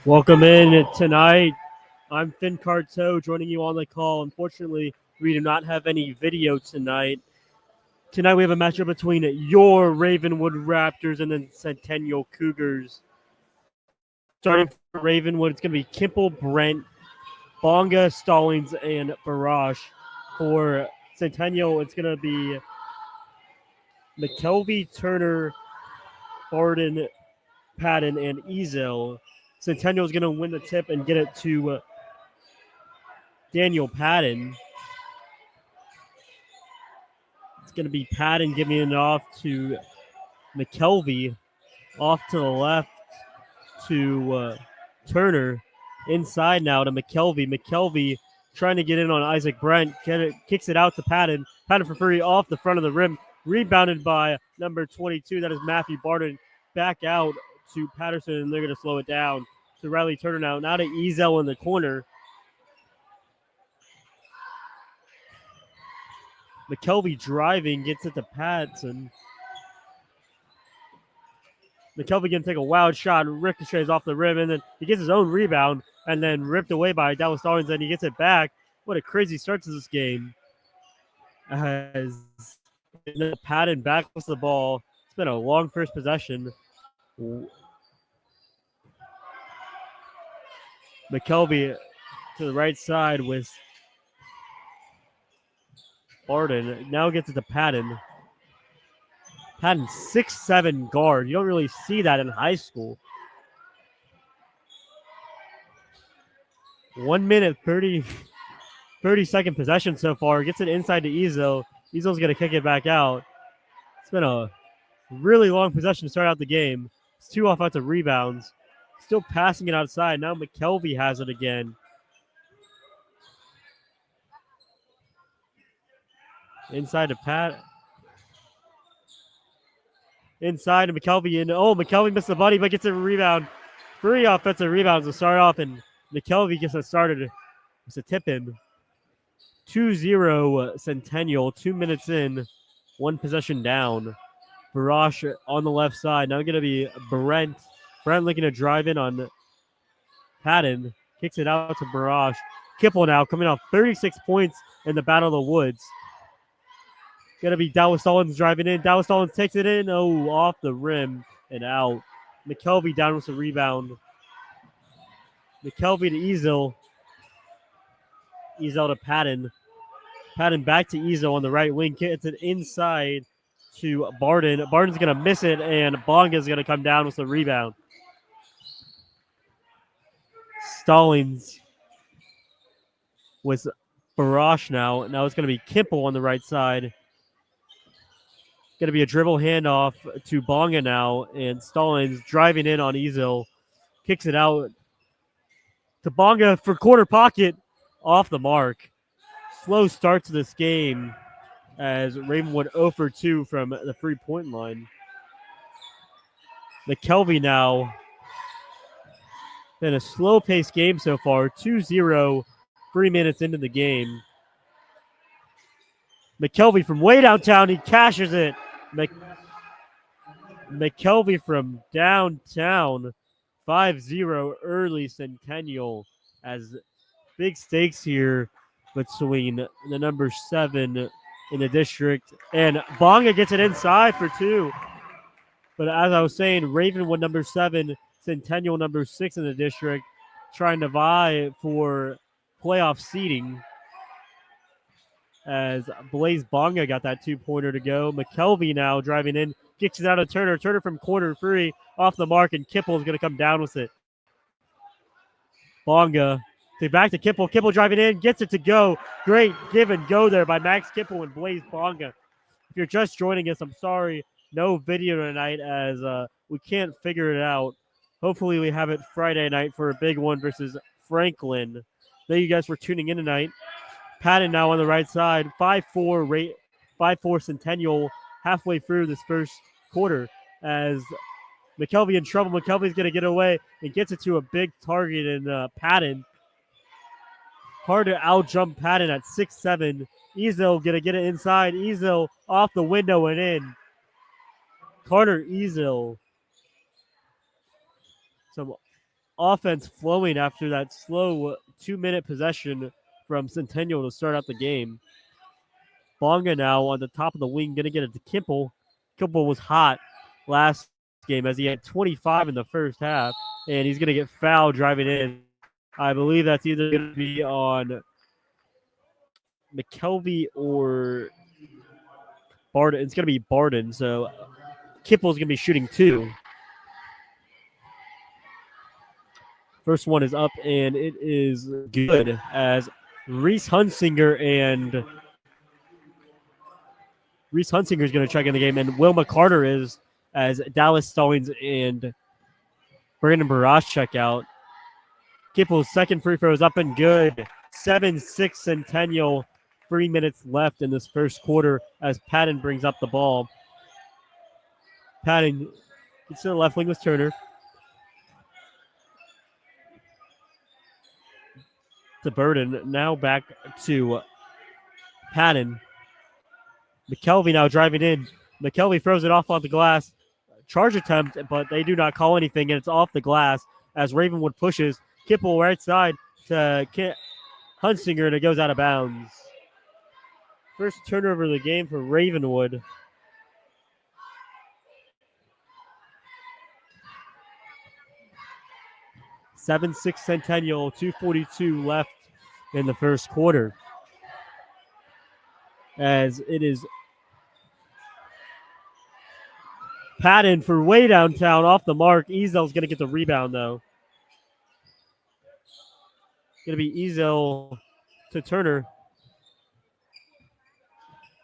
Welcome in tonight. I'm Finn Carto joining you on the call. Unfortunately, we do not have any video tonight. Tonight we have a matchup between your Ravenwood Raptors and the Centennial Cougars. Starting for Ravenwood, it's going to be Kimple, Brent, Bonga, Stallings, and Barash. For Centennial, it's going to be McKelvey, Turner, Barden, Patton, and Ezel. Centennial is going to win the tip and get it to Daniel Patton. It's going to be Patton giving it off to McKelvey. Off to the left to Turner. Inside now to McKelvey. McKelvey trying to get in on Isaac Brent. Kicks it out to Patton. Patton for free off the front of the rim. Rebounded by number 22. That is Matthew Barton. Back out to Patterson, and they're going to slow it down to Riley Turner now. Now to Ezel in the corner. McKelvey driving, gets it to Patson. McKelvey going to take a wild shot, ricochets off the rim, and then he gets his own rebound, and then ripped away by Dallas Stallings, and he gets it back. What a crazy start to this game. As Patton backs the ball. It's been a long first possession. McKelvey to the right side with Barden. Now gets it to Patton. Patton, 6'7" guard. You don't really see that in high school. 1 minute, 30-second possession so far. Gets it inside to Ezel. Ezel's going to kick it back out. It's been a really long possession to start out the game. It's 2 offensive rebounds. Still passing it outside. Now McKelvey has it again. Inside to Pat. Inside to McKelvey. And McKelvey missed the buddy, but gets a rebound. 3 offensive rebounds to start off, and McKelvey gets it started. It's a tip in. 2-0 Centennial. 2 minutes in. 1 possession down. Barash on the left side. Now going to be Brent. Brent looking to drive in on Patton. Kicks it out to Barash. Kipple now coming off 36 points in the Battle of the Woods. Going to be Dallas Stallings driving in. Dallas Stallings takes it in. Off the rim and out. McKelvey down with the rebound. McKelvey to Ezel. Ezel to Patton. Patton back to Ezel on the right wing. Gets it inside to Barden. Barden's going to miss it, and Bonga's going to come down with the rebound. Stallings with Barash now. Now it's going to be Kimple on the right side. Going to be a dribble handoff to Bonga now, and Stallings driving in on Ezel. Kicks it out to Bonga for corner pocket. Off the mark. Slow start to this game as Ravenwood 0 for 2 from the 3-point line. McKelvey now. Been a slow-paced game so far. 2-0, 3 minutes into the game. McKelvey from way downtown. He cashes it. McKelvey from downtown. 5-0 early Centennial, as big stakes here between the number 7 in the district. And Bonga gets it inside for 2. But as I was saying, Ravenwood number 7, Centennial number 6 in the district, trying to vie for playoff seeding. As Blaze Bonga got that 2-pointer to go. McKelvey now driving in, kicks it out of Turner. Turner from corner 3, off the mark, and Kipple is going to come down with it. Bonga, back to Kipple. Kipple driving in, gets it to go. Great give and go there by Max Kipple and Blaze Bonga. If you're just joining us, I'm sorry, no video tonight as we can't figure it out. Hopefully we have it Friday night for a big one versus Franklin. Thank you guys for tuning in tonight. Patton now on the right side. 5-4 Centennial halfway through this first quarter as McKelvey in trouble. McKelvey's going to get away and gets it to a big target in Patton. Hard to out-jump Patton at 6'7". Ezel going to get it inside. Ezel off the window and in. Carter Ezel. Some offense flowing after that slow 2-minute possession from Centennial to start out the game. Bonga now on the top of the wing, going to get it to Kimple. Kimple was hot last game as he had 25 in the first half, and he's going to get fouled driving in. I believe that's either going to be on McKelvey or Barden. It's going to be Barden, so Kipple's going to be shooting 2. First one is up, and it is good as Reese Hunsinger is going to check in the game, and Wilma Carter is, as Dallas Stallings and Brandon Barras check out. Kipple's second free throw is up and good. 7-6 Centennial. 3 minutes left in this first quarter as Patton brings up the ball. Patton gets to the left wing with Turner. To Burden. Now back to Patton. McKelvey now driving in. McKelvey throws it off on the glass. Charge attempt, but they do not call anything, and it's off the glass as Ravenwood pushes. Kipple right side to Hunsinger, and it goes out of bounds. First turnover of the game for Ravenwood. (7-6) Centennial, 2:42 left in the first quarter. As it is Patton for way downtown off the mark. Ezel's going to get the rebound, though. Going to be Ezel to Turner.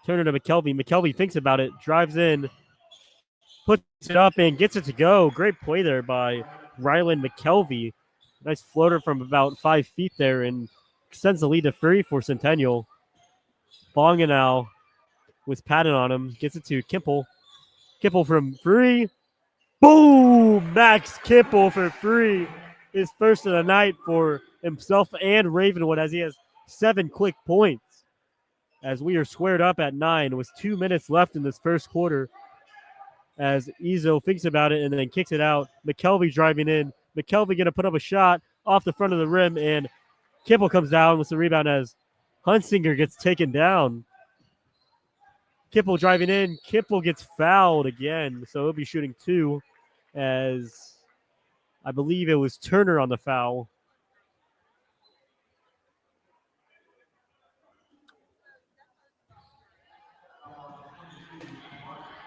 Turner to McKelvey. McKelvey thinks about it, drives in, puts it up, and gets it to go. Great play there by Rylan McKelvey. Nice floater from about 5 feet there and extends the lead to 3 for Centennial. Bonga now with Patton on him. Gets it to Kimple. Kimple from 3. Boom! Max Kimple for 3. His first of the night for himself and Ravenwood as he has 7 quick points. As we are squared up at 9 with 2 minutes left in this first quarter. As Ezo thinks about it and then kicks it out. McKelvey driving in. McKelvey going to put up a shot off the front of the rim, and Kimple comes down with the rebound as Hunsinger gets taken down. Kimple driving in. Kimple gets fouled again, so he'll be shooting 2 as I believe it was Turner on the foul.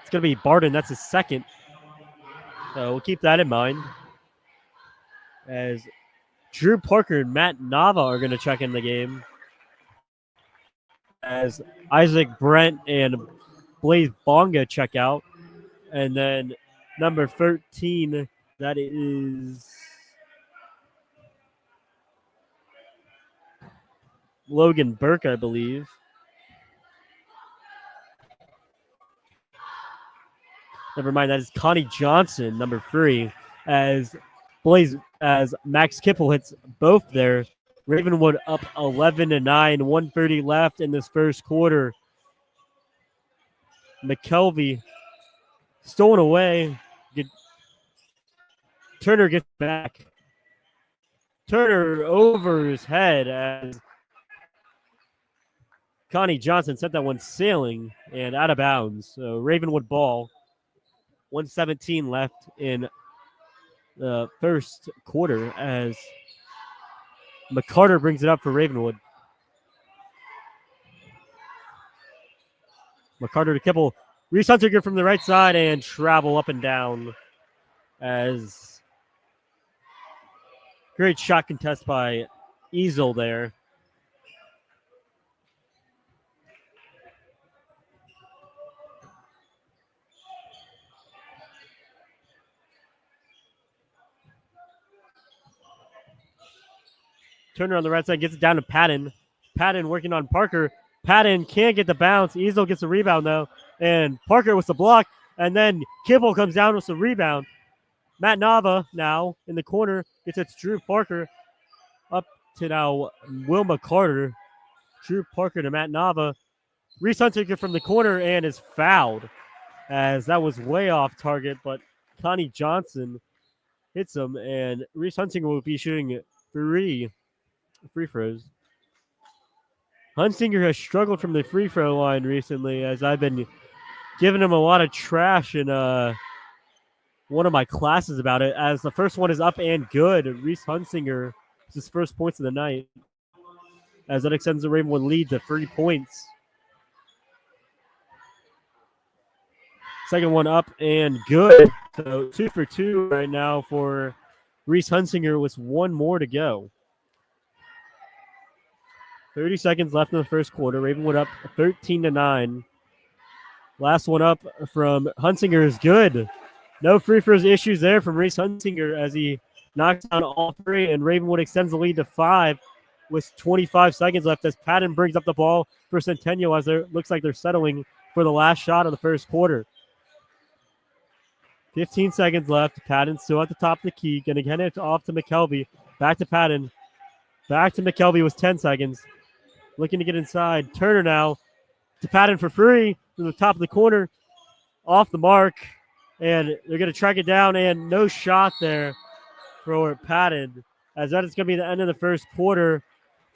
It's going to be Barden. That's his second. So we'll keep that in mind. As Drew Parker and Matt Nava are going to check in the game. As Isaac Brent and Blaze Bonga check out. And then number 13, that is Logan Burke, I believe. Never mind, that is Connie Johnson, number 3, as Max Kipple hits both there. Ravenwood up 11-9, 1:30 left in this first quarter. McKelvey stolen away. Turner gets back. Turner over his head as Connie Johnson sent that one sailing and out of bounds. So Ravenwood ball. 1:17 left in the first quarter as McCarter brings it up for Ravenwood. McCarter to Kipple. Reese Hunsinger from the right side and travel up and down as great shot contest by Ezel there. Turner on the right side gets it down to Patton. Patton working on Parker. Patton can't get the bounce. Ezel gets the rebound, though. And Parker with the block. And then Kibble comes down with the rebound. Matt Nava now in the corner gets it to Drew Parker. Up to now Wilma Carter. Drew Parker to Matt Nava. Reese Hunsinger from the corner and is fouled. As that was way off target, but Connie Johnson hits him, and Reese Hunsinger will be shooting 3 free throws. Hunsinger has struggled from the free throw line recently, as I've been giving him a lot of trash in one of my classes about it, as the first one is up and good. Reese Hunsinger is his first points of the night, as that extends the Ravenwood lead to 3 points. Second one up and good. So 2 for 2 right now for Reese Hunsinger with 1 more to go. 30 seconds left in the first quarter. Ravenwood up 13-9. Last one up from Hunsinger is good. No free throws issues there from Reese Hunsinger as he knocks down all 3, and Ravenwood extends the lead to 5 with 25 seconds left as Patton brings up the ball for Centennial as it looks like they're settling for the last shot of the first quarter. 15 seconds left. Patton still at the top of the key. Going to hand it off to McKelvey. Back to Patton. Back to McKelvey with 10 seconds. Looking to get inside. Turner now to Patton for free from the top of the corner. Off the mark. And they're going to track it down. And no shot there for Patton. As that is going to be the end of the first quarter.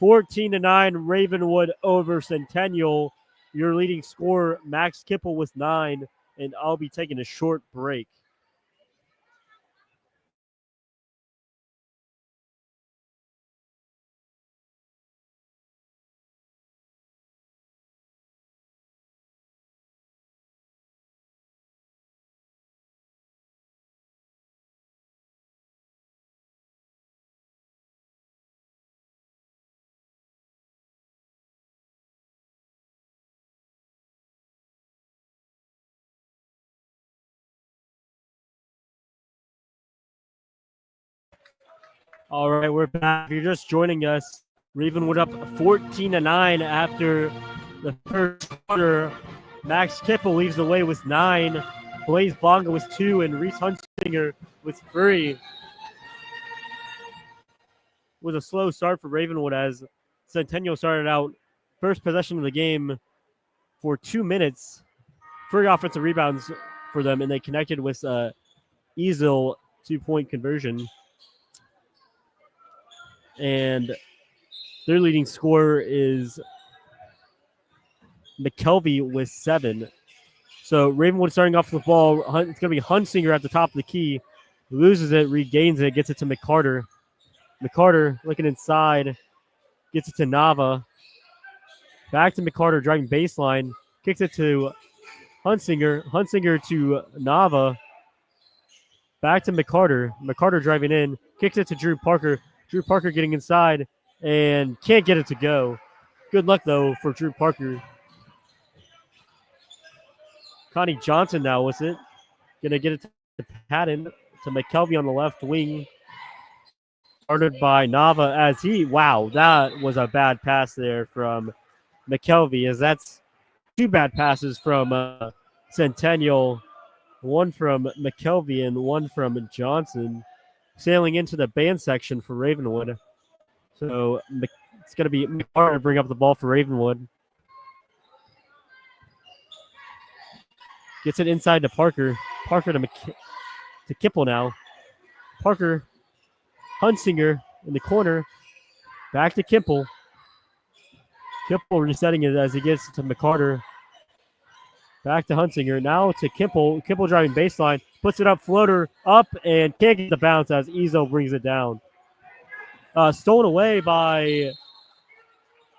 14-9 Ravenwood over Centennial. Your leading scorer, Max Kipple, with 9. And I'll be taking a short break. All right, we're back. If you're just joining us, Ravenwood up 14-9 after the first quarter. Max Kipple leads the way with 9. Blaze Bonga with 2, and Reese Hunsinger with 3. With a slow start for Ravenwood as Centennial started out first possession of the game for 2 minutes. 3 offensive rebounds for them, and they connected with Easel 2-point conversion. And their leading scorer is McKelvey with 7. So Ravenwood starting off with the ball. It's going to be Hunsinger at the top of the key. Loses it, regains it, gets it to McCarter. McCarter looking inside, gets it to Nava. Back to McCarter, driving baseline. Kicks it to Hunsinger. Hunsinger to Nava. Back to McCarter. McCarter driving in. Kicks it to Drew Parker. Drew Parker getting inside and can't get it to go. Good luck, though, for Drew Parker. Connie Johnson now with it. Going to get it to Patton, to McKelvey on the left wing. Started by Nava as he, wow, that was a bad pass there from McKelvey, as that's 2 bad passes from Centennial. One from McKelvey and one from Johnson. Sailing into the band section for Ravenwood. So it's going to be McCarter to bring up the ball for Ravenwood. Gets it inside to Parker. Parker to Kipple now. Parker, Hunsinger in the corner. Back to Kipple. Kipple resetting it as he gets to McCarter. Back to Hunsinger. Now to Kipple. Kipple driving baseline. Puts it up, floater up, and can't get the bounce as Ezo brings it down. Stolen away by,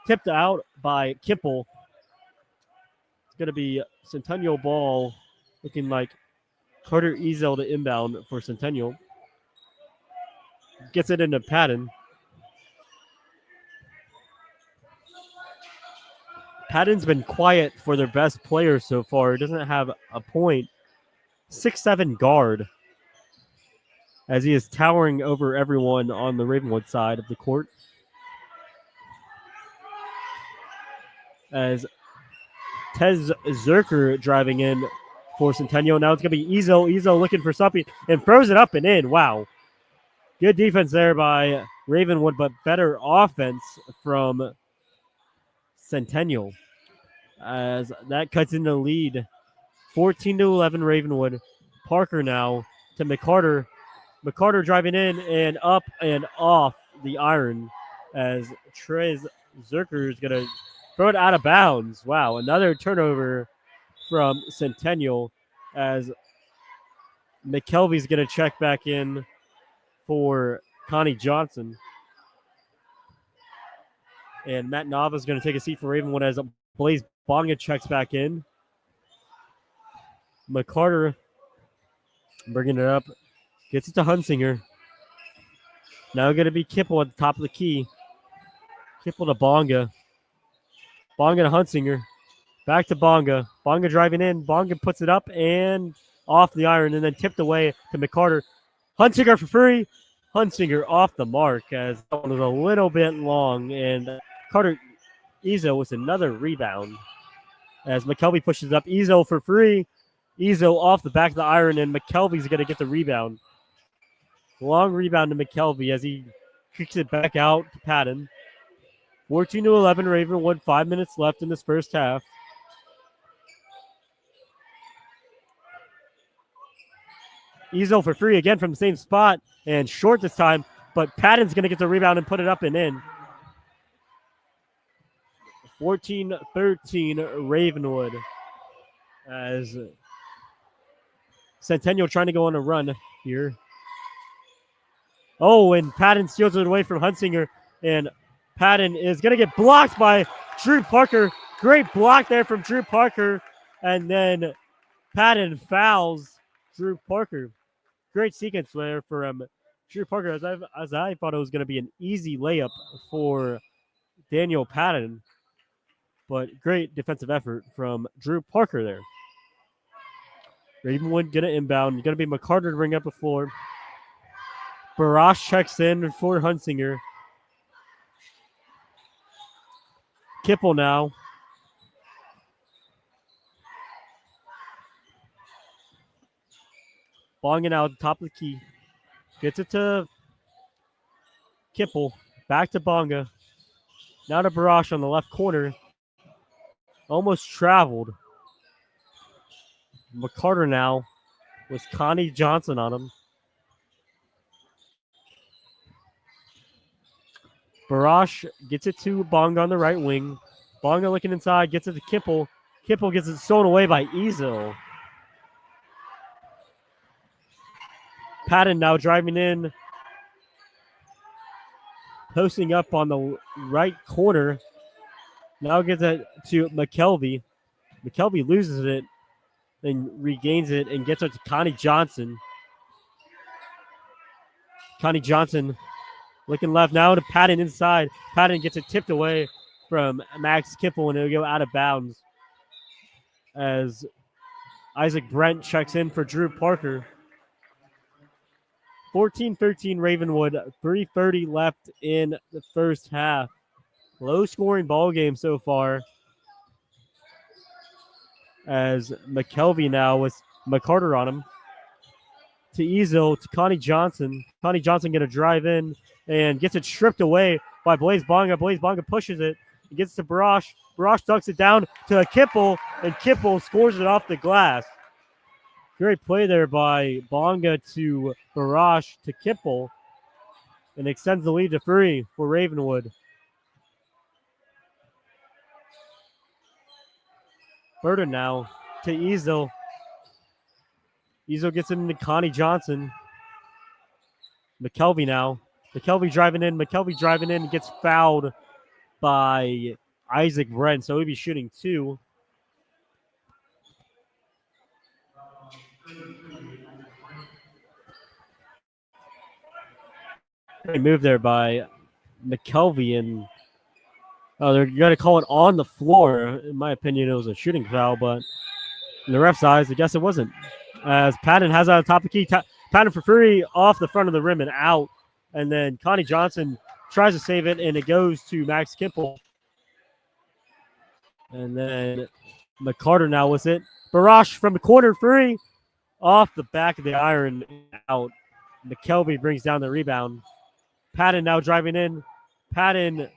tipped out by Kipple. It's going to be Centennial ball, looking like Carter Ezo to inbound for Centennial. Gets it into Patton. Patton's been quiet for their best player so far. He doesn't have a point. 6'7" guard, as he is towering over everyone on the Ravenwood side of the court. As Tez Zerker driving in for Centennial. Now it's going to be Ezo. Ezo looking for something and throws it up and in. Wow. Good defense there by Ravenwood, but better offense from Centennial. As that cuts into the lead. 14-11 Ravenwood. Parker now to McCarter. McCarter driving in and up and off the iron as Trez Zerker is going to throw it out of bounds. Wow, another turnover from Centennial as McKelvey's going to check back in for Connie Johnson. And Matt Nava's going to take a seat for Ravenwood as Blaze Bonga checks back in. McCarter bringing it up. Gets it to Hunsinger. Now going to be Kipple at the top of the key. Kipple to Bonga. Bonga to Hunsinger. Back to Bonga. Bonga driving in. Bonga puts it up and off the iron and then tipped away to McCarter. Hunsinger for free. Hunsinger off the mark as that one was a little bit long. And Carter Ezo with another rebound as McKelvey pushes up. Ezo for free. Ezo off the back of the iron and McKelvey's going to get the rebound. Long rebound to McKelvey as he kicks it back out to Patton. 14-11 Ravenwood. 5 minutes left in this first half. Ezo for free again from the same spot and short this time, but Patton's going to get the rebound and put it up and in. 14-13 Ravenwood as Centennial trying to go on a run here. Oh, and Patton steals it away from Hunsinger, and Patton is going to get blocked by Drew Parker. Great block there from Drew Parker, and then Patton fouls Drew Parker. Great sequence there for Drew Parker, as I thought it was going to be an easy layup for Daniel Patton, but great defensive effort from Drew Parker there. Ravenwood going to inbound. Going to be McCarter to bring up the floor. Barash checks in for Hunsinger. Kipple now. Bonging out at the top of the key. Gets it to Kipple. Back to Bonga. Now to Barash on the left corner. Almost traveled. McCarter now with Connie Johnson on him. Barash gets it to Bonga on the right wing. Bonga looking inside, gets it to Kipple. Kipple gets it stolen away by Ezo. Patton now driving in. Posting up on the right corner. Now gets it to McKelvey. McKelvey loses it. Then regains it and gets it to Connie Johnson. Connie Johnson looking left now to Patton inside. Patton gets it tipped away from Max Kipple and it'll go out of bounds as Isaac Brent checks in for Drew Parker. 14-13 Ravenwood, 3:30 left in the first half. Low scoring ball game so far. As McKelvey now with McCarter on him. To Ezo, to Connie Johnson. Connie Johnson going to drive in and gets it stripped away by Blaze Bonga. Blaze Bonga pushes it. He gets to Barash. Barash ducks it down to Kipple, and Kipple scores it off the glass. Great play there by Bonga to Barash to Kipple and extends the lead to 3 for Ravenwood. Burden now to Ezo. Ezo gets it into Connie Johnson. McKelvey now. McKelvey driving in. McKelvey driving in and gets fouled by Isaac Brent. So he'll be shooting 2. Great move there by McKelvey. And they're going to call it on the floor. In my opinion, it was a shooting foul, but in the ref's eyes, I guess it wasn't. As Patton has it on top of the key. Patton for free off the front of the rim and out. And then Connie Johnson tries to save it, and it goes to Max Kipple. And then McCarter now with it. Barash from the corner, free. Off the back of the iron, out. McKelvey brings down the rebound. Patton now driving in. Patton,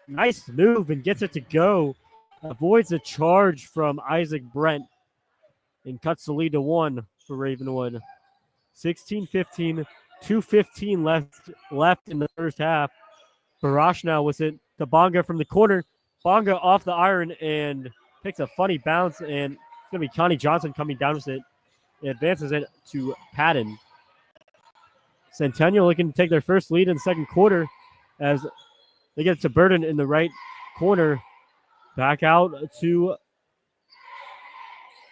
nice move and gets it to go. Avoids a charge from Isaac Brent and cuts the lead to 1 for Ravenwood. 16-15, 2:15 left in the first half. Barash now with it to Bonga from the corner. Bonga off the iron and takes a funny bounce, and it's going to be Connie Johnson coming down with it. It advances it to Patton. Centennial looking to take their first lead in the second quarter as they get it to Burden in the right corner. Back out to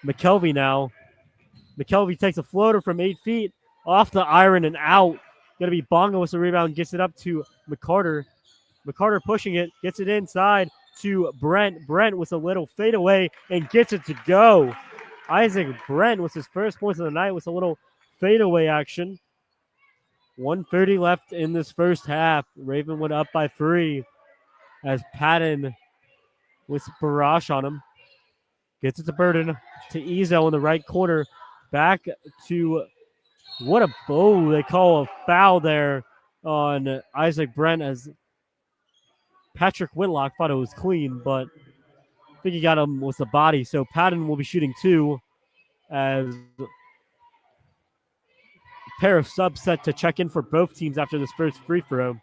McKelvey now. McKelvey takes a floater from 8 feet off the iron and out. Going to be Bonga with the rebound, gets it up to McCarter. McCarter pushing it, gets it inside to Brent. Brent with a little fadeaway and gets it to go. Isaac Brent with his first points of the night with a little fadeaway action. 1:30 left in this first half. Ravenwood up by 3 as Patton with Barash on him. Gets it to Burden, to Ezo in the right corner. Back to, what a bow. They call a foul there on Isaac Brent as Patrick Whitlock thought it was clean, but I think he got him with the body. So Patton will be shooting 2 as a pair of subs set to check in for both teams after this first free throw.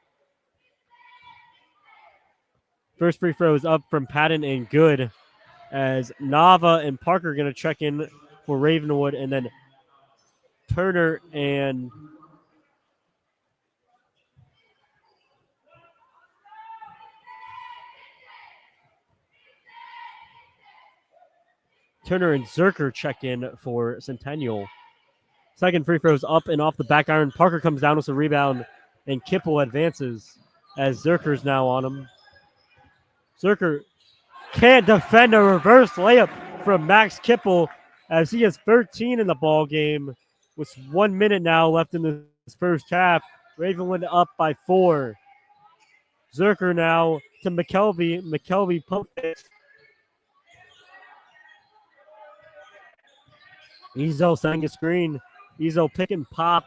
First free throw is up from Patton and good as Nava and Parker are going to check in for Ravenwood, and then Turner and Zerker check in for Centennial. Second free throw is up and off the back iron. Parker comes down with a rebound, and Kipple advances as Zerker's now on him. Zerker can't defend a reverse layup from Max Kipple as he has 13 in the ball game with 1 minute now left in this first half. Ravenwood up by 4. Zerker now to McKelvey. McKelvey pump fakes. Ezo setting a screen. Ezo pick and pop.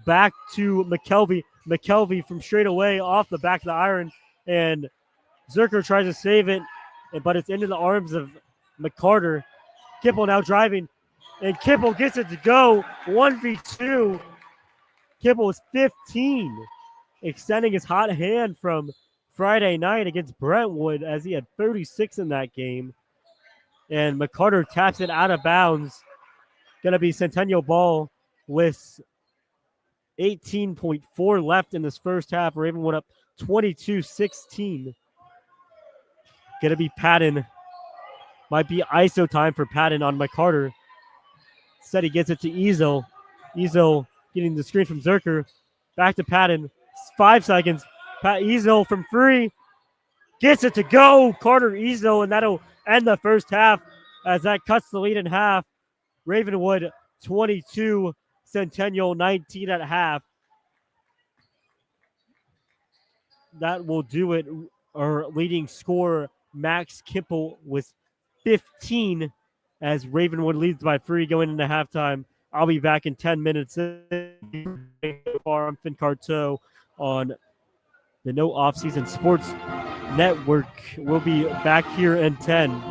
Back to McKelvey. McKelvey from straight away off the back of the iron. And Zerker tries to save it, but it's into the arms of McCarter. Kipple now driving. And Kipple gets it to go. 1v2. Kipple is 15. Extending his hot hand from Friday night against Brentwood as he had 36 in that game. And McCarter taps it out of bounds. Going to be Centennial ball with 18.4 left in this first half. Ravenwood up 22-16. Going to be Patton. Might be ISO time for Patton on McCarter. Instead, he gets it to Ezo. Ezo getting the screen from Zerker. Back to Patton. 5 seconds. Ezo from 3. Gets it to go. Carter Ezo, and that'll end the first half as that cuts the lead in half. Ravenwood 22, Centennial 19 at half. That will do it. Our leading scorer, Max Kipple, with 15 as Ravenwood leads by 3 going into halftime. I'll be back in 10 minutes. I'm Finn Carto on the No Offseason Sports Network. We'll be back here in 10.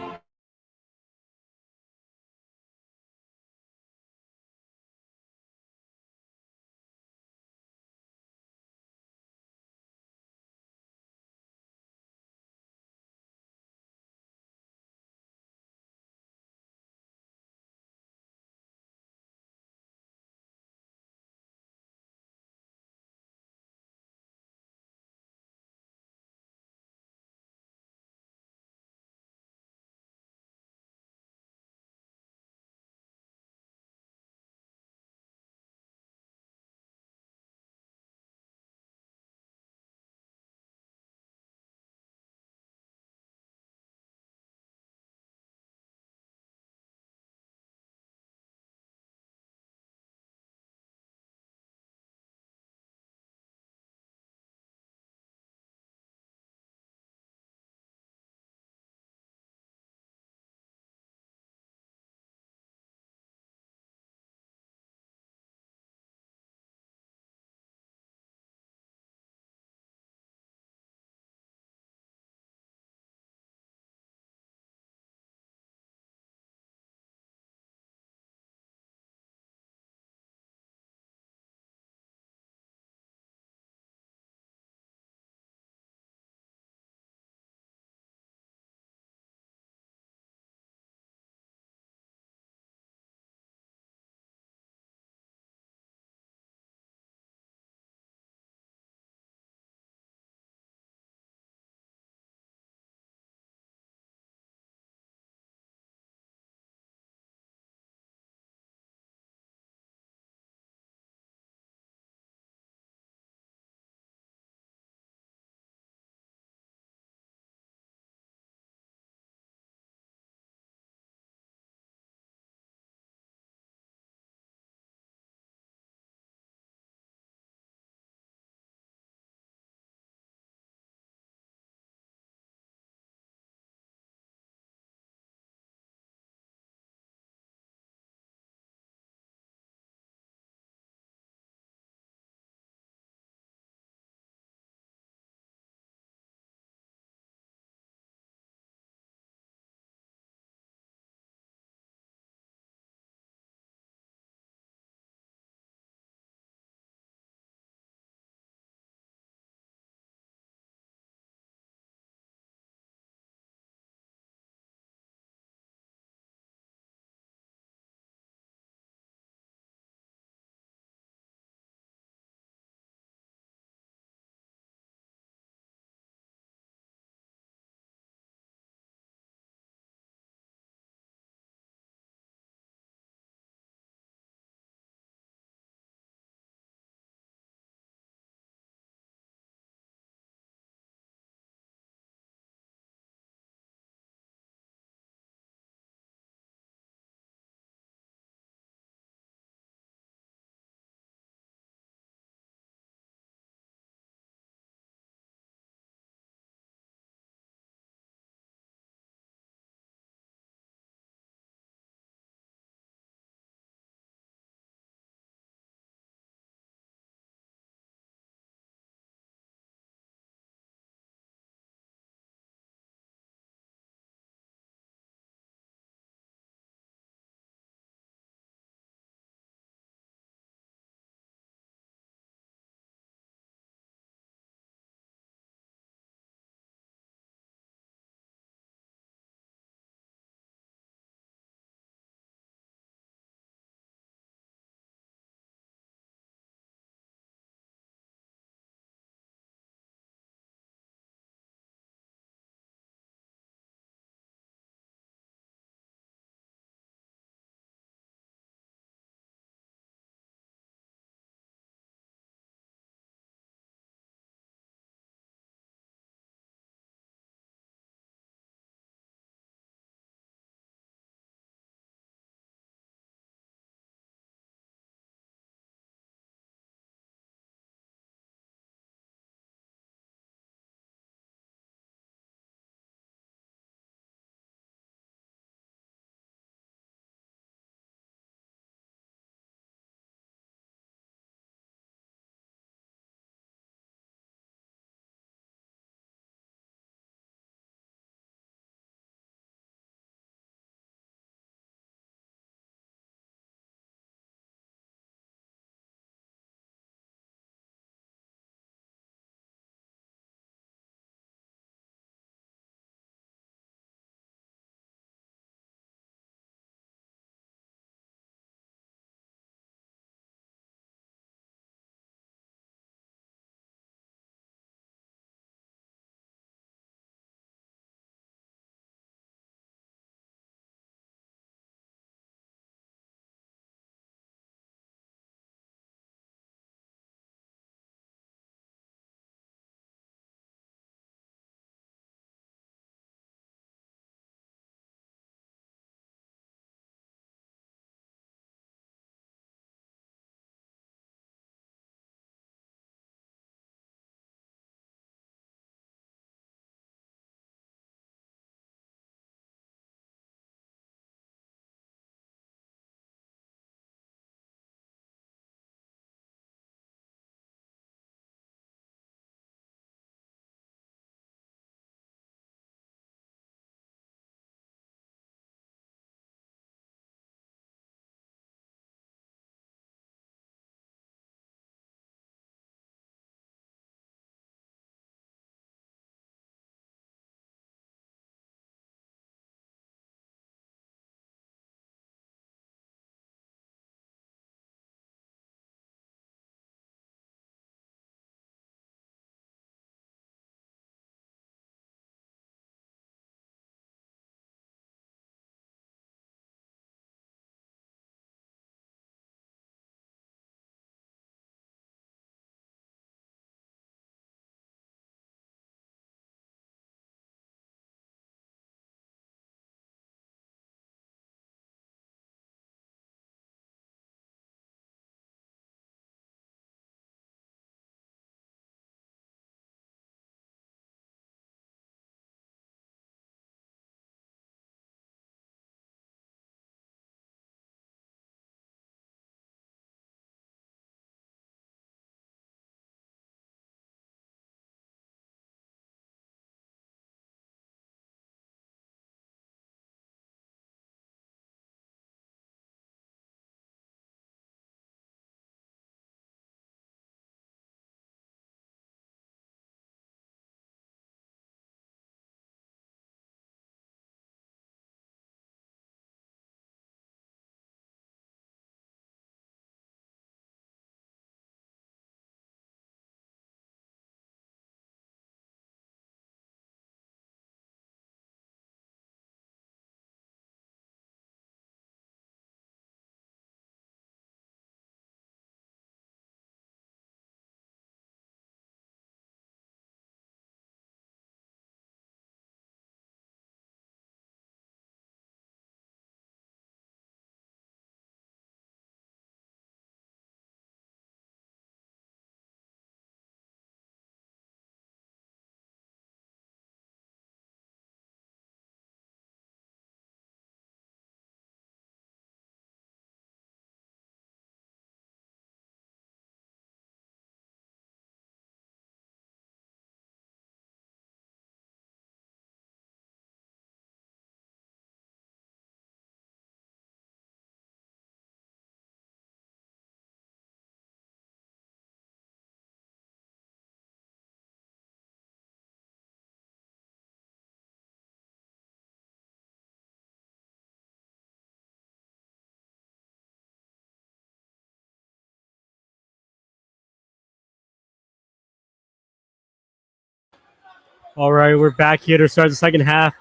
All right, we're back here to start the second half.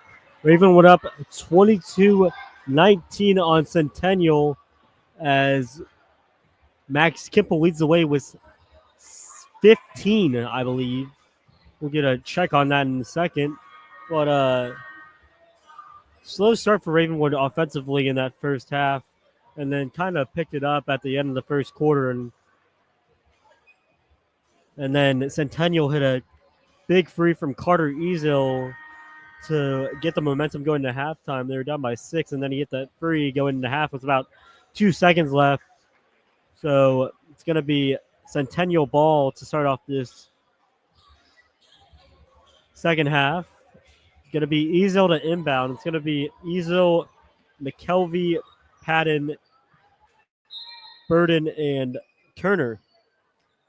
Ravenwood up 22-19 on Centennial as Max Kimple leads the way with 15, I believe. We'll get a check on that in a second. But slow start for Ravenwood offensively in that first half, and then kind of picked it up at the end of the first quarter. And then Centennial hit a big free from Carter Ezel to get the momentum going to halftime. They were down by 6, and then he hit that free going into half with about 2 seconds left. So it's going to be Centennial ball to start off this second half. Going to be Ezel to inbound. It's going to be Ezel, McKelvey, Patton, Burden, and Turner.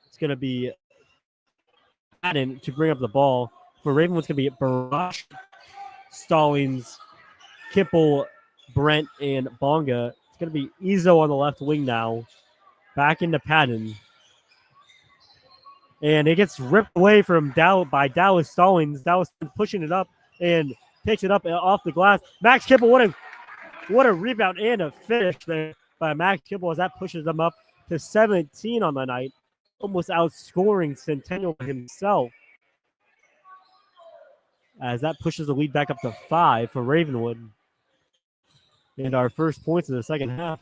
It's going to be Patton to bring up the ball. For Ravenwood, it's going to be Barash, Stallings, Kipple, Brent, and Bonga. It's going to be Ezo on the left wing now. Back into Patton. And it gets ripped away from by Dallas Stallings. Dallas pushing it up and picks it up off the glass. Max Kipple, what a rebound and a finish there by Max Kipple as that pushes them up to 17 on the night. Almost outscoring Centennial himself. As that pushes the lead back up to 5 for Ravenwood. And our first points of the second half.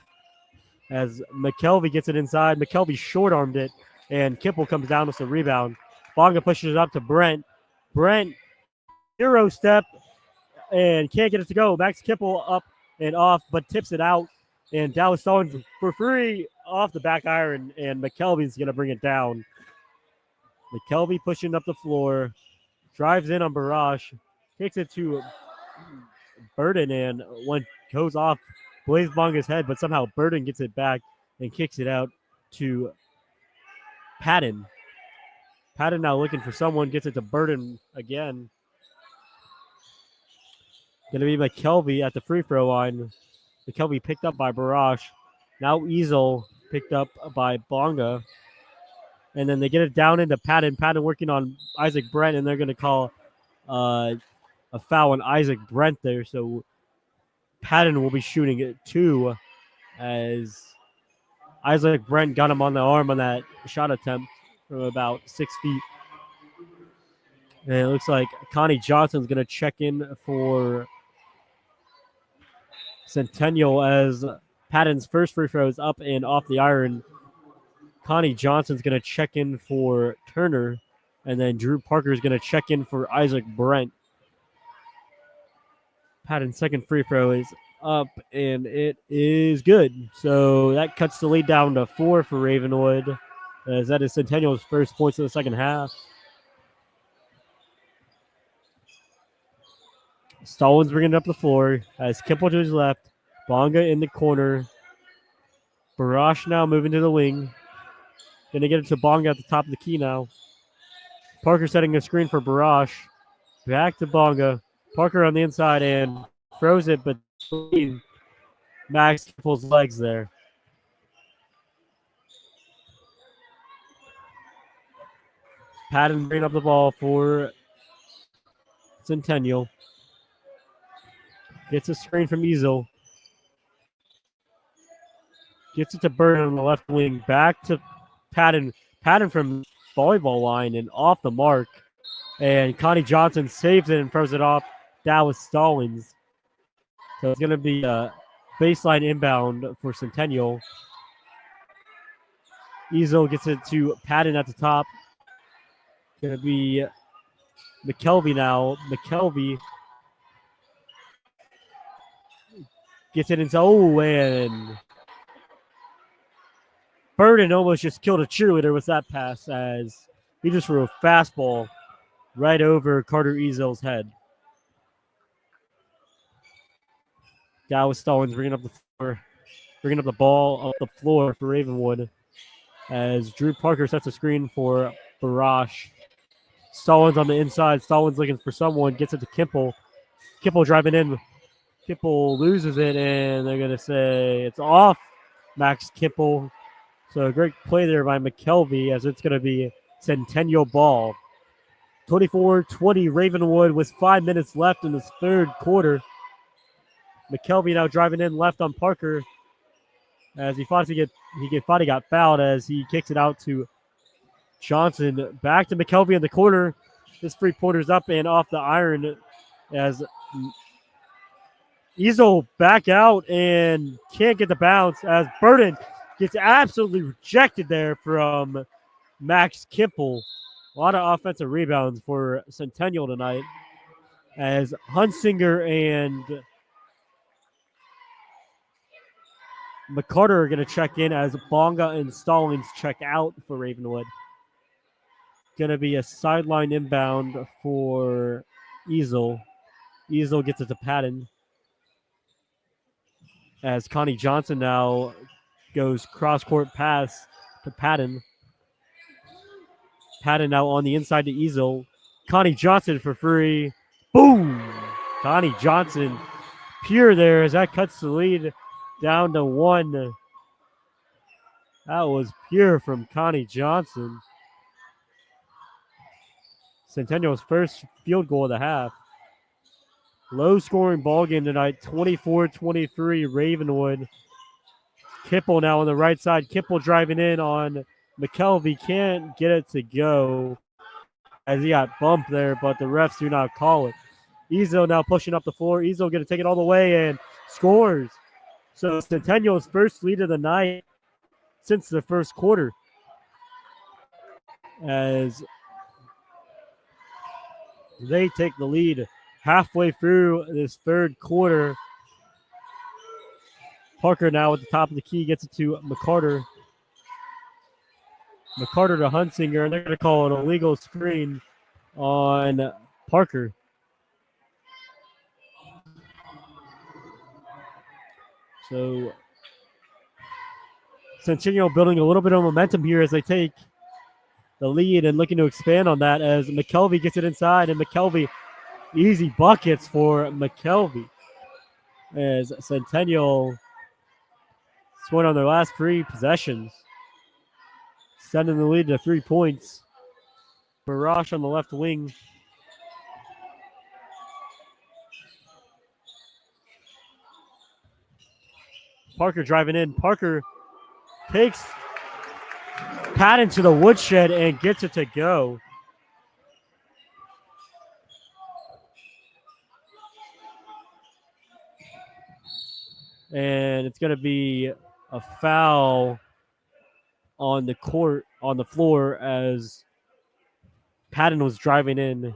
As McKelvey gets it inside. McKelvey short-armed it. And Kipple comes down with the rebound. Bonga pushes it up to Brent. Brent, Euro step. And can't get it to go. Max Kipple up and off, but tips it out. And Dallas Stallings for free off the back iron. And McKelvey's going to bring it down. McKelvey pushing up the floor. Drives in on Barash. Kicks it to Burden. And one goes off Blaze Bonga's head, but somehow Burden gets it back and kicks it out to Patton. Patton now looking for someone, gets it to Burden again. Going to be McKelvey at the free throw line. McKelvey picked up by Barash. Now Ezel picked up by Bonga. And then they get it down into Patton. Patton working on Isaac Brent, and they're going to call a foul on Isaac Brent there. So Patton will be shooting it 2 as Isaac Brent got him on the arm on that shot attempt from about 6 feet. And it looks like Connie Johnson's going to check in for Centennial as Patton's first free throw is up and off the iron. Connie Johnson's going to check in for Turner, and then Drew Parker is going to check in for Isaac Brent. Patton's second free throw is up, and it is good. So that cuts the lead down to 4 for Ravenwood, as that is Centennial's first points of the second half. Stallings bringing it up the floor as Kipple to his left. Bonga in the corner. Barash now moving to the wing. Going to get it to Bonga at the top of the key now. Parker setting a screen for Barash. Back to Bonga. Parker on the inside and throws it, but Max pulls legs there. Patton bringing up the ball for Centennial. Gets a screen from Ezel. Gets it to Burden on the left wing. Back to Patton. Patton from volleyball line and off the mark. And Connie Johnson saves it and throws it off Dallas Stallings. So it's going to be a baseline inbound for Centennial. Ezel gets it to Patton at the top. Going to be McKelvey now. McKelvey gets it into, and Burden almost just killed a cheerleader with that pass as he just threw a fastball right over Carter Ezel's head. Dallas Stallings bringing up the ball up the floor for Ravenwood as Drew Parker sets a screen for Barash. Stallings on the inside. Stallings looking for someone, gets it to Kipple. Kipple driving in. Kipple loses it, and they're going to say it's off Max Kipple. So a great play there by McKelvey as it's going to be Centennial ball. 24-20 Ravenwood with 5 minutes left in this third quarter. McKelvey now driving in left on Parker as he thought he got fouled as he kicks it out to Johnson. Back to McKelvey in the corner. This three-pointer's up and off the iron as Easel back out and can't get the bounce as Burden gets absolutely rejected there from Max Kimple. A lot of offensive rebounds for Centennial tonight as Hunsinger and McCarter are going to check in as Bonga and Stallings check out for Ravenwood. Going to be a sideline inbound for Easel. Easel gets it to Patton as Connie Johnson now goes cross-court pass to Patton. Patton now on the inside to Easel. Connie Johnson for free. Boom! Connie Johnson pure there as that cuts the lead down to 1. That was pure from Connie Johnson. Centennial's first field goal of the half. Low-scoring ball game tonight, 24-23 Ravenwood. Kipple now on the right side. Kipple driving in on McKelvey. Can't get it to go as he got bumped there, but the refs do not call it. Ezo now pushing up the floor. Ezo going to take it all the way and scores. So Centennial's first lead of the night since the first quarter. As they take the lead halfway through this third quarter. Parker now at the top of the key gets it to McCarter. McCarter to Hunsinger, and they're going to call an illegal screen on Parker. So Centennial building a little bit of momentum here as they take the lead and looking to expand on that as McKelvey gets it inside, and McKelvey, easy buckets for McKelvey as Centennial scored on their last 3 possessions, sending the lead to 3 points. Barash on the left wing. Parker driving in. Parker takes Patton to the woodshed and gets it to go. And it's going to be a foul on the court, on the floor, as Patton was driving in.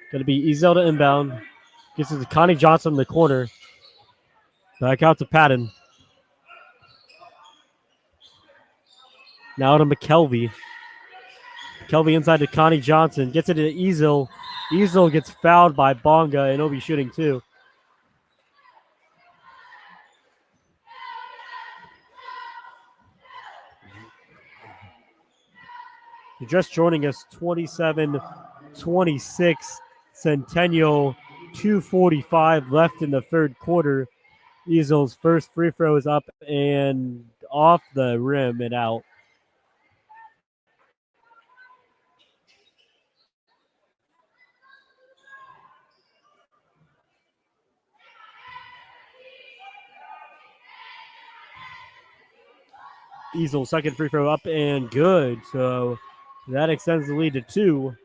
Going to be Ezelda inbound. Gets it to Connie Johnson in the corner. Back out to Patton. Now to McKelvey. McKelvey inside to Connie Johnson. Gets it to Ezel. Ezel gets fouled by Bonga, and he'll be shooting too. You're just joining us, 27-26 Centennial, 2:45 left in the third quarter. Ezel's first free throw is up and off the rim and out. Ezel's second free throw up and good. So that extends the lead to 2.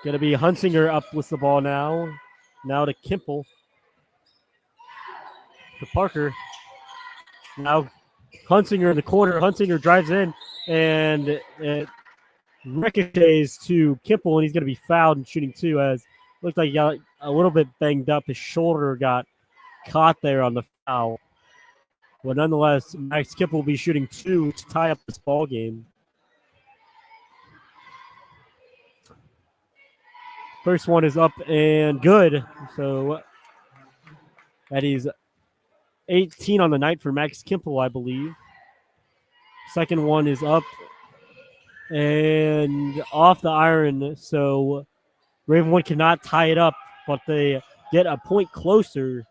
Going to be Hunsinger up with the ball now. Now to Kimple. To Parker. Now Hunsinger in the corner. Hunsinger drives in and it ricochets to Kimple, and he's going to be fouled and shooting 2 as looked like he got a little bit banged up. His shoulder got caught there on the foul. But nonetheless, Max Kimple will be shooting 2 to tie up this ball game. First one is up and good. So that is 18 on the night for Max Kimple, I believe. Second one is up and off the iron, so Ravenwood cannot tie it up, but they get a point closer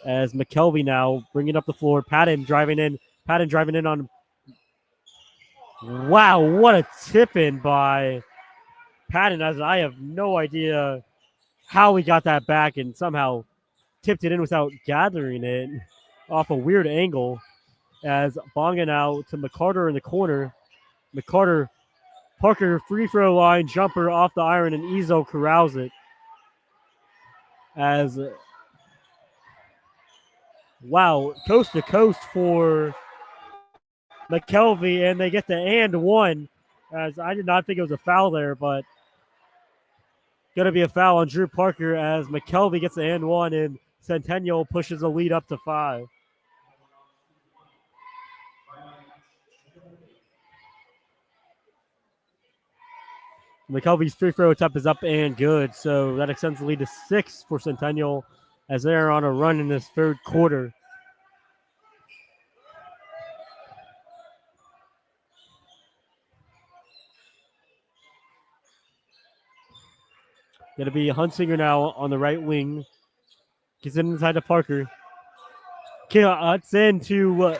as McKelvey now bringing up the floor. Patton driving in. Patton driving in on. Wow, what a tip in by Patton, as I have no idea how he got that back and somehow tipped it in without gathering it off a weird angle. As Bonga now to McCarter in the corner. McCarter, Parker free throw line jumper off the iron, and Izzo corrals it. As wow, coast to coast for McKelvey, and they get the and one. As I did not think it was a foul there, but going to be a foul on Drew Parker as McKelvey gets the and one, and Centennial pushes the lead up to 5. McKelvey's free throw attempt is up and good, so that extends the lead to 6 for Centennial as they're on a run in this third quarter. Going to be Hunsinger now on the right wing. Gets it inside to Parker. Cuts into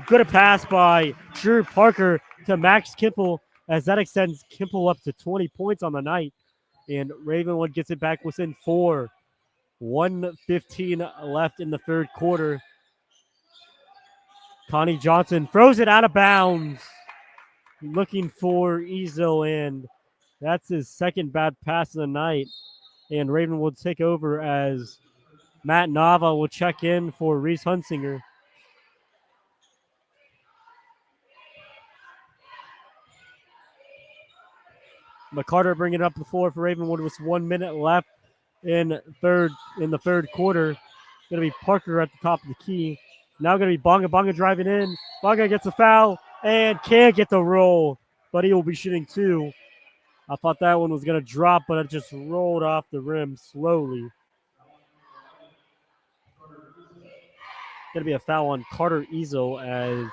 good pass by Drew Parker to Max Kimple as that extends Kimple up to 20 points on the night. And Ravenwood gets it back within 4. 1:15 left in the third quarter. Connie Johnson throws it out of bounds. Looking for Izzo, and that's his second bad pass of the night. And Ravenwood take over as Matt Nava will check in for Reese Hunsinger. McCarter bringing up the floor for Ravenwood with 1 minute left in the third quarter. Going to be Parker at the top of the key. Now going to be Bonga. Bonga driving in. Bonga gets a foul and can't get the roll, but he will be shooting 2. I thought that one was going to drop, but it just rolled off the rim slowly. Going to be a foul on Carter Izzo as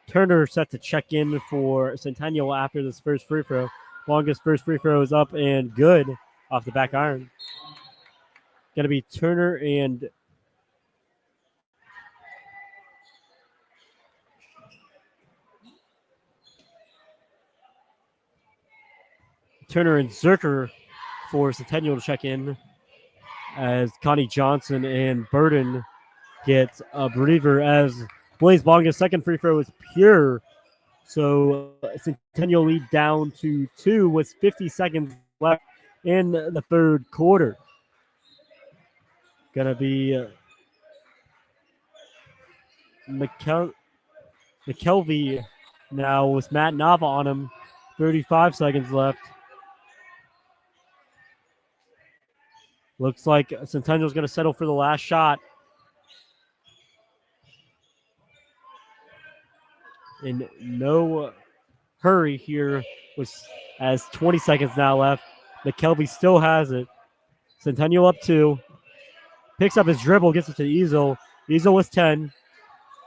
Turner set to check in for Centennial after this first free throw. Bonga's first free throw is up and good off the back iron. Going to be Turner and Zerker for Centennial to check in as Connie Johnson and Burden get a breather as Blaze Bonga's second free throw is pure. So Centennial lead down to 2 with 50 seconds left in the third quarter. Going to be McKelvey now with Matt Nava on him. 35 seconds left. Looks like Centennial's going to settle for the last shot. In no hurry here as 20 seconds now left. McKelvey still has it. Centennial up 2. Picks up his dribble, gets it to Izzo. Izzo with 10.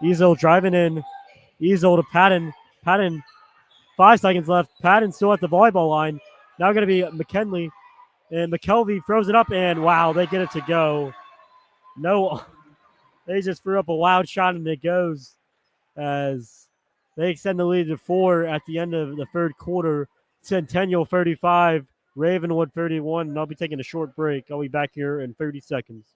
Izzo driving in. Izzo to Patton. Patton, 5 seconds left. Patton still at the volleyball line. Now going to be McKinley. And McKelvey throws it up, and wow, they get it to go. No, they just threw up a wild shot, and it goes as they extend the lead to 4 at the end of the third quarter. Centennial 35, Ravenwood 31, and I'll be taking a short break. I'll be back here in 30 seconds.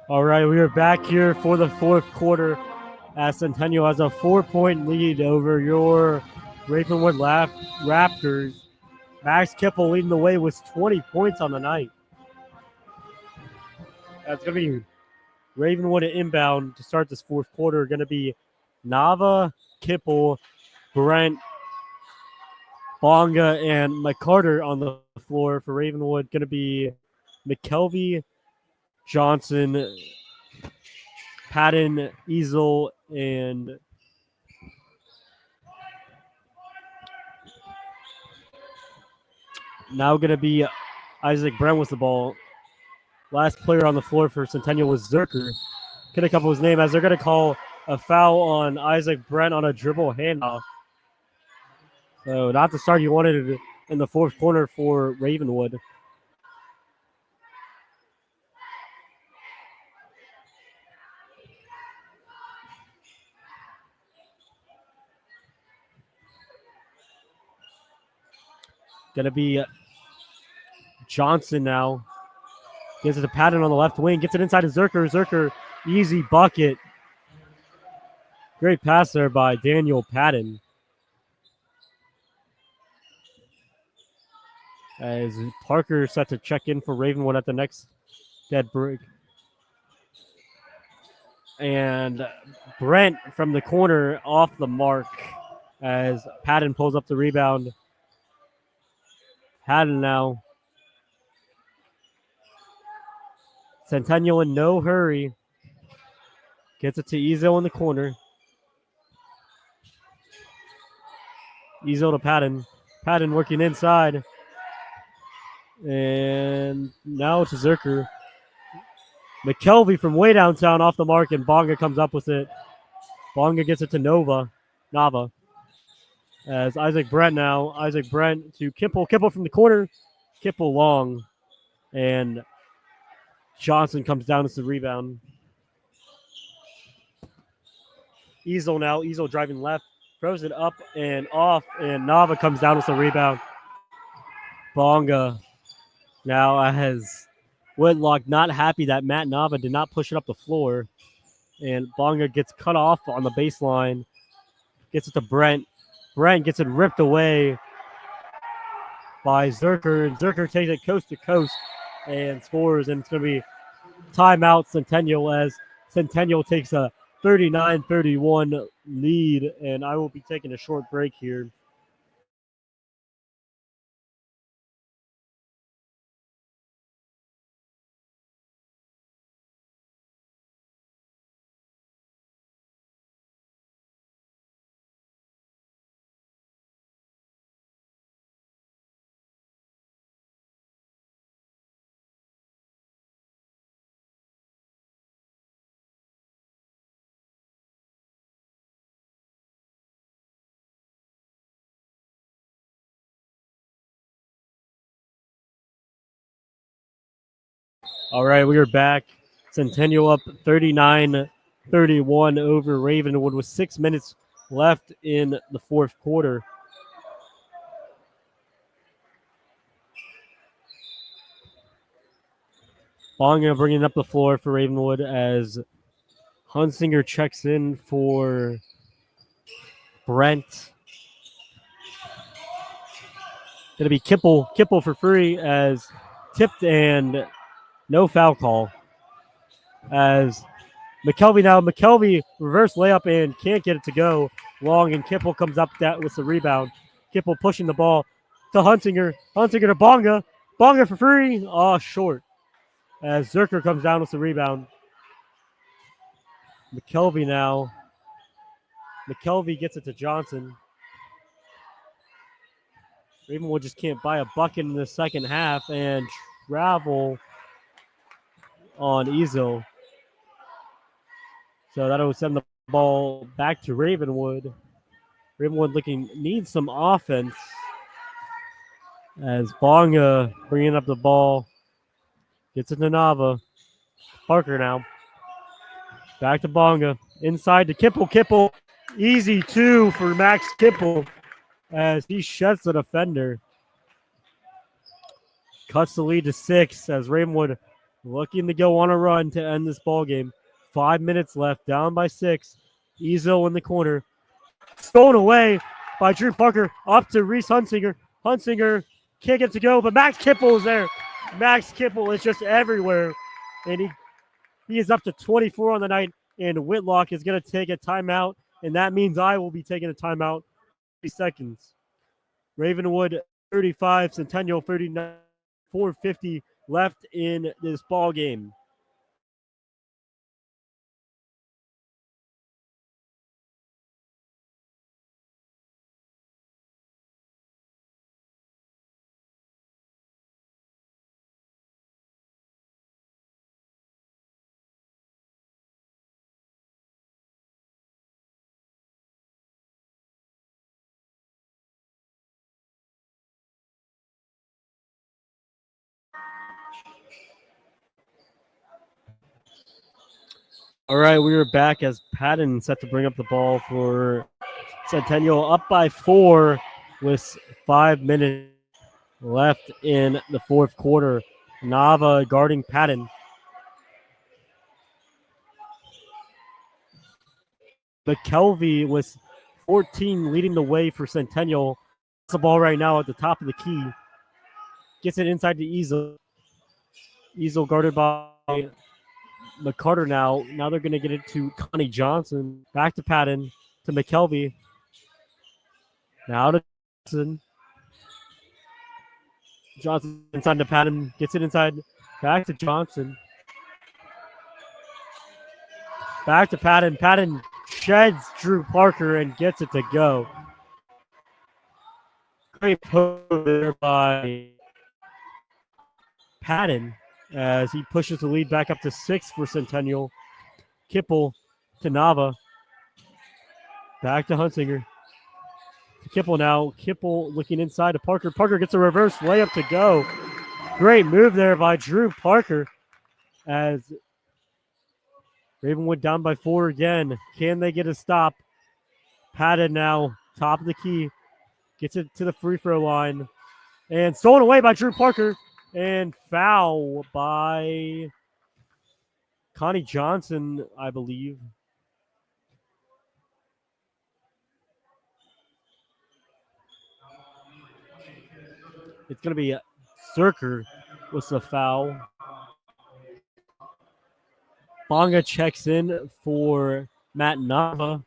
All right, we are back here for the fourth quarter as Centennial has a 4-point lead over your Ravenwood Raptors. Max Kipple leading the way with 20 points on the night. That's going to be Ravenwood inbound to start this fourth quarter. Going to be Nava, Kipple, Brent, Bonga, and McCarter on the floor for Ravenwood. Going to be McKelvey, Johnson, Patton, Easel, and now going to be Isaac Brent with the ball. Last player on the floor for Centennial was Zerker. Couldn't come up with his name as they're going to call a foul on Isaac Brent on a dribble handoff. So not the start you wanted in the fourth quarter for Ravenwood. Going to be Johnson now. Gives it to Patton on the left wing. Gets it inside to Zerker. Zerker, easy bucket. Great pass there by Daniel Patton. As Parker set to check in for Ravenwood at the next dead break. And Brent from the corner off the mark as Patton pulls up the rebound. Patton now. Centennial in no hurry. Gets it to Ezo in the corner. Ezo to Patton. Patton working inside. And now it's Zerker. McKelvey from way downtown off the mark, and Bonga comes up with it. Bonga gets it to Nava. As Isaac Brent now. Isaac Brent to Kipple. Kipple from the corner. Kipple long. And Johnson comes down with the rebound. Easel now. Easel driving left. Throws it up and off, and Nava comes down with the rebound. Bonga now has Whitlock not happy that Matt Nava did not push it up the floor. And Bonga gets cut off on the baseline. Gets it to Brent. Brent gets it ripped away by Zerker. And Zerker takes it coast to coast and scores. And it's going to be timeout Centennial as Centennial takes a 39-31 lead. And I will be taking a short break here. All right, we are back. Centennial up 39-31 over Ravenwood with 6 minutes left in the fourth quarter. Bonga bringing up the floor for Ravenwood as Hunsinger checks in for Brent. Going to be Kipple for free as tipped and no foul call. As McKelvey reverse layup and can't get it to go long, and Kipple comes up that with the rebound. Kipple pushing the ball to Hunsinger. Hunsinger to Bonga. Bonga for free. Oh, short. As Zerker comes down with the rebound. McKelvey now. McKelvey gets it to Johnson. Ravenwood just can't buy a bucket in the second half and travel on Ezo. So that'll send the ball back to Ravenwood. Ravenwood needs some offense as Bonga bringing up the ball. Gets it to Nava. Parker now. Back to Bonga. Inside to Kipple. Kipple. Easy two for Max Kipple as he shuts the defender. Cuts the lead to 6 as Ravenwood looking to go on a run to end this ball game. 5 minutes left, down by 6. Ezo in the corner. Stolen away by Drew Parker. Up to Reese Hunsinger. Hunsinger can't get to go, but Max Kipple is there. Max Kipple is just everywhere. And he He is up to 24 on the night, and Whitlock is going to take a timeout, and that means I will be taking a timeout. 30 seconds. Ravenwood 35, Centennial 39, 4:50 left in this ball game. All right, we are back as Patton set to bring up the ball for Centennial, up by 4 with 5 minutes left in the fourth quarter. Nava guarding Patton. McKelvey with 14 leading the way for Centennial. The ball right now at the top of the key. Gets it inside to Easel. Easel guarded by McCarter now. Now they're going to get it to Connie Johnson. Back to Patton. To McKelvey. Now to Johnson. Johnson inside to Patton. Gets it inside. Back to Johnson. Back to Patton. Patton sheds Drew Parker and gets it to go. Great post there by Patton as he pushes the lead back up to 6 for Centennial. Kipple to Nava. Back to Hunsinger. To Kipple now. Kipple looking inside to Parker. Parker gets a reverse layup to go. Great move there by Drew Parker as Ravenwood down by 4 again. Can they get a stop? Patton now, top of the key. Gets it to the free throw line. And stolen away by Drew Parker. And foul by Connie Johnson, I believe. It's going to be Zerker with the foul. Bonga checks in for Matt Nava.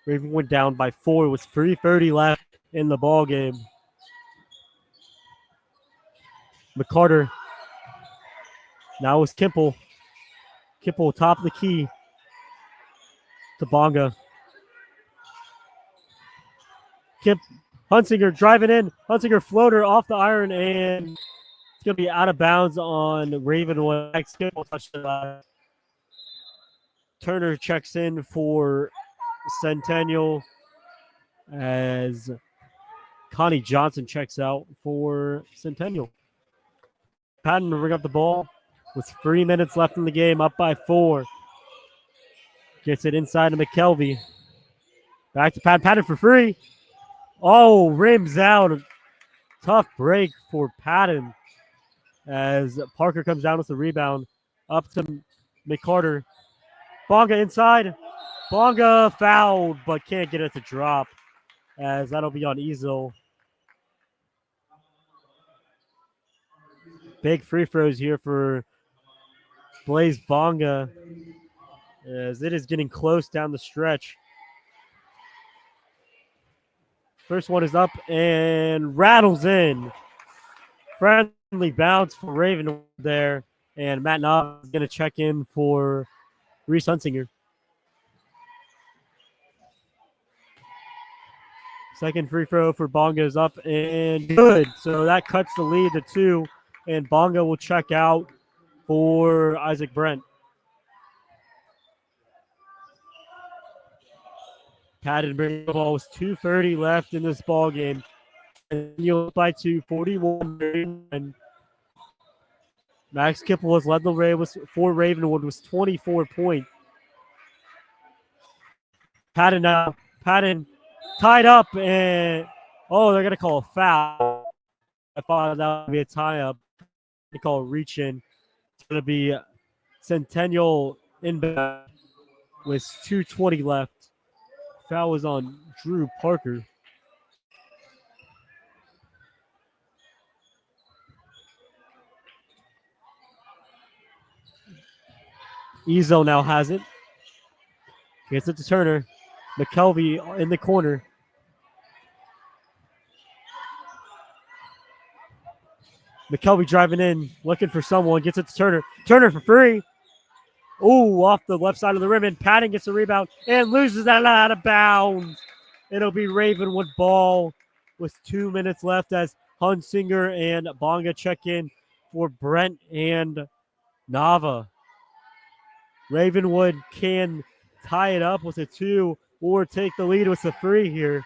Ravenwood down by 4 with 3:30 left in the ball game. McCarter. Now it's Kimple. Kimple top of the key to Bonga. Hunsinger driving in. Hunsinger floater off the iron, and it's going to be out of bounds on Ravenwood. Kimple touched it. Turner checks in for Centennial as Connie Johnson checks out for Centennial. Patton to bring up the ball with 3 minutes left in the game, up by 4. Gets it inside to McKelvey. Back to Patton. Patton for free. Oh, rims out. Tough break for Patton as Parker comes down with the rebound. Up to McCarter. Bonga inside. Bonga fouled, but can't get it to drop as that'll be on Easel. Big free throws here for Blaze Bonga as it is getting close down the stretch. First one is up and rattles in. Friendly bounce for Raven there. And Matt Knob is going to check in for Reese Hunsinger. Second free throw for Bonga is up and good. So that cuts the lead to 2. And Bonga will check out for Isaac Brent. Patton bringing the ball with 2:30 left in this ball game. And you'll by 2, 41. And Max Kipple has led the way for Ravenwood with 24 points. Patton now. Patton tied up and they're gonna call a foul. I thought that would be a tie up. They call a reach in. It's gonna be Centennial inbound with 2:20 left. Foul was on Drew Parker. Ezo now has it. Gets it to Turner. McKelvey in the corner. McKelvey driving in, looking for someone. Gets it to Turner. Turner for free. Ooh, off the left side of the rim, and Patton gets the rebound and loses that out of bounds. It'll be Ravenwood ball with 2 minutes left as Hunsinger and Bonga check in for Brent and Nava. Ravenwood can tie it up with a 2 or take the lead with a 3 here.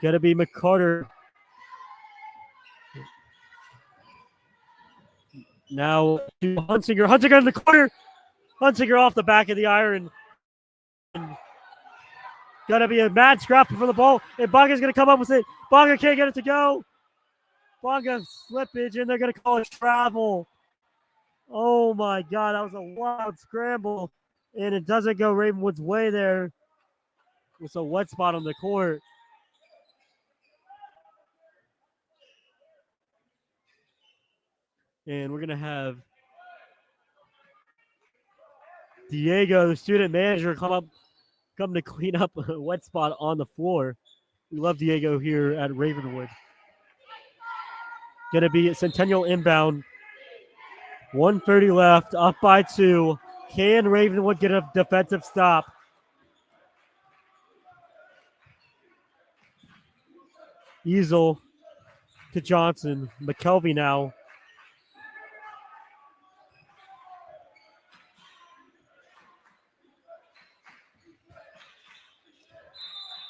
Gonna be McCarter. Now to Hunsinger. Hunsinger in the corner. Hunsinger off the back of the iron. Gonna be a mad scrap for the ball. And Bonga's gonna come up with it. Bonga can't get it to go. Bonga slippage, and they're gonna call it travel. Oh my God, that was a wild scramble. And it doesn't go Ravenwood's way there. It's a wet spot on the court. And we're gonna have Diego, the student manager, come to clean up a wet spot on the floor. We love Diego here at Ravenwood. Gonna be Centennial inbound. 1:30 left, up by 2. Can Ravenwood get a defensive stop? Easel to Johnson. McKelvey now.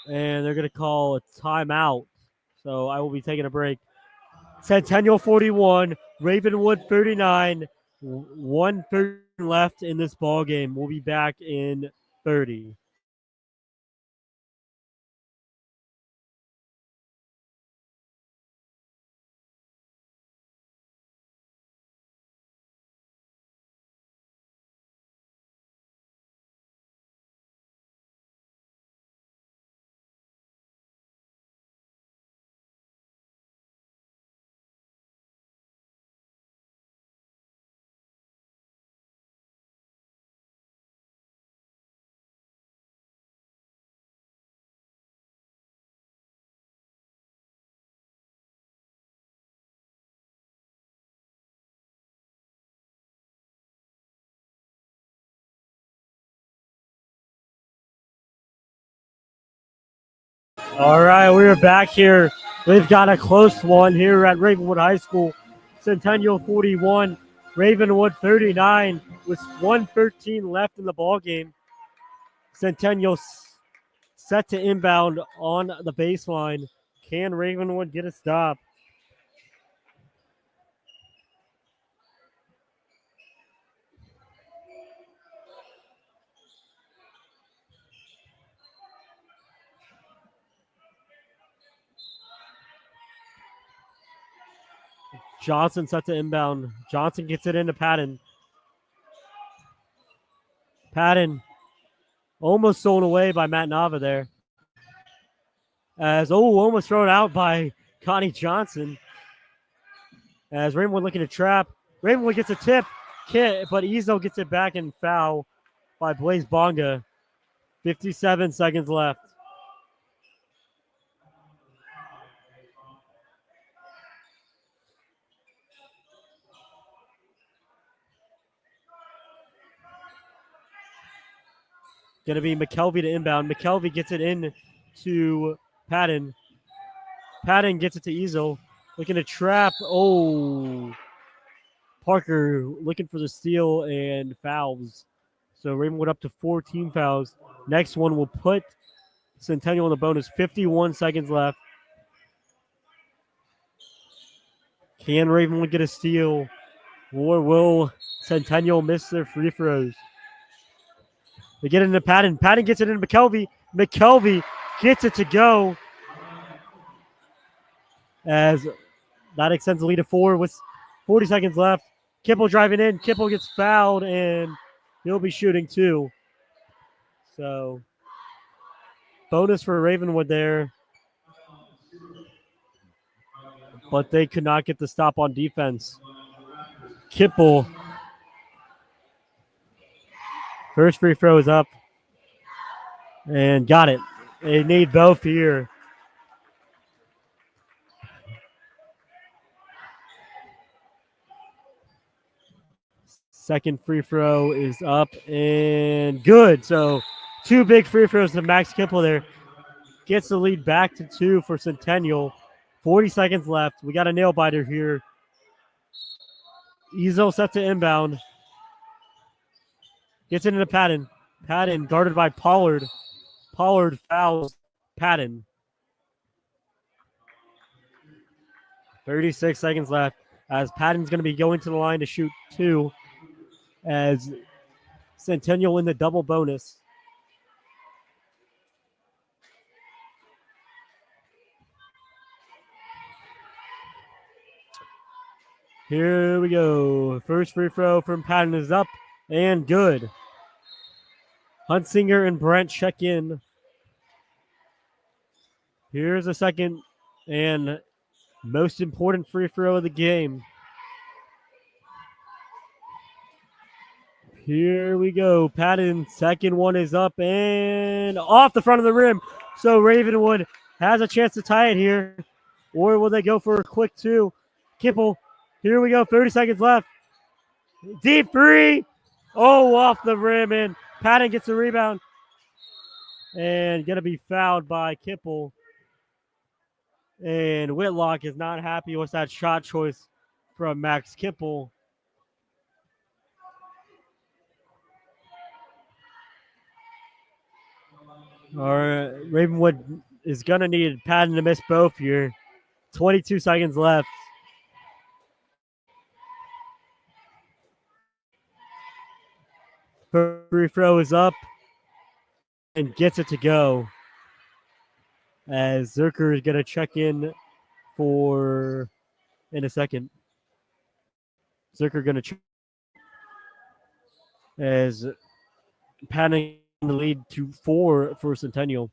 And they're going to call a timeout. So I will be taking a break. Centennial 41, Ravenwood 39. 1:30 left in this ball game. We'll be back in 30. All right, we are back here. We've got a close one here at Ravenwood High School. Centennial 41, Ravenwood 39, with 1:13 left in the ball game. Centennial set to inbound on the baseline. Can Ravenwood get a stop? Johnson set to inbound. Johnson gets it into Patton. Patton almost stolen away by Matt Nava there. Almost thrown out by Connie Johnson. As Ravenwood looking to trap. Ravenwood gets a tip, but Ezo gets it back and foul by Blaze Bonga. 57 seconds left. Going to be McKelvey to inbound. McKelvey gets it in to Patton. Patton gets it to Ezo. Looking to trap. Parker looking for the steal and fouls. So Ravenwood up to 14 fouls. Next one will put Centennial in the bonus. 51 seconds left. Can Ravenwood get a steal? Or will Centennial miss their free throws? They get it into Patton. Patton gets it into McKelvey. McKelvey gets it to go. As that extends the lead to 4 with 40 seconds left. Kipple driving in. Kipple gets fouled, and he'll be shooting 2. So, bonus for Ravenwood there. but they could not get the stop on defense. Kipple. First free throw is up. And got it. They need both here. Second free throw is up and good. So 2 big free throws to Max Kipple there. Gets the lead back to 2 for Centennial. 40 seconds left. We got a nail biter here. Ezo set to inbound. Gets into Patton. Patton guarded by Pollard. Pollard fouls Patton. 36 seconds left as Patton's going to be going to the line to shoot 2 as Centennial in the double bonus. Here we go. First free throw from Patton is up and good. Huntsinger and Brent check in. Here's a second and most important free throw of the game. Here we go. Patton, second one is up and off the front of the rim. So Ravenwood has a chance to tie it here. Or will they go for a quick 2? Kipple, here we go. 30 seconds left. Deep 3. Oh, off the rim. And Patton gets a rebound. And going to be fouled by Kipple. And Whitlock is not happy with that shot choice from Max Kipple. All right, Ravenwood is going to need Patton to miss both here. 22 seconds left. Free throw is up and gets it to go. As Zerker is going to check in in a second. Zerker going to check as Patton the lead to 4 for Centennial.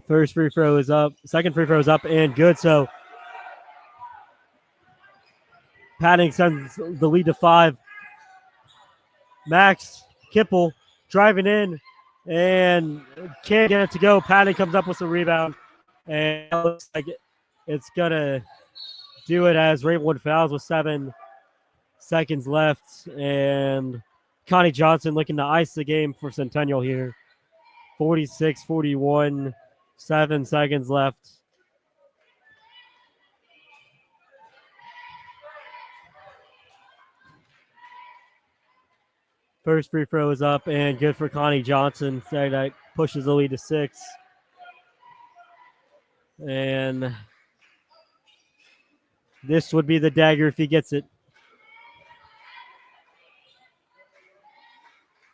First free throw is up. Second free throw is up and good. So Patton sends the lead to 5. Max Kipple driving in and can't get it to go. Patton comes up with a rebound. And it looks like it's going to do it as Ravenwood fouls with 7 seconds left. And Connie Johnson looking to ice the game for Centennial here. 46-41, 7 seconds left. First free throw is up and good for Connie Johnson. So that pushes the lead to 6. And this would be the dagger if he gets it.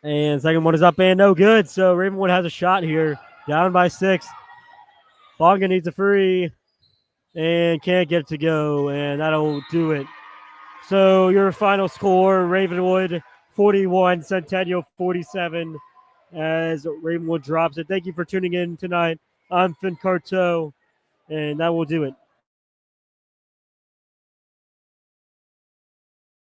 And second one is up and no good. So Ravenwood has a shot here. Down by 6. Bonga needs a free and can't get it to go. And that'll do it. So your final score, Ravenwood 41, Centennial 47 as Ravenwood drops it. Thank you for tuning in tonight. I'm Finn Carteau, and that will do it.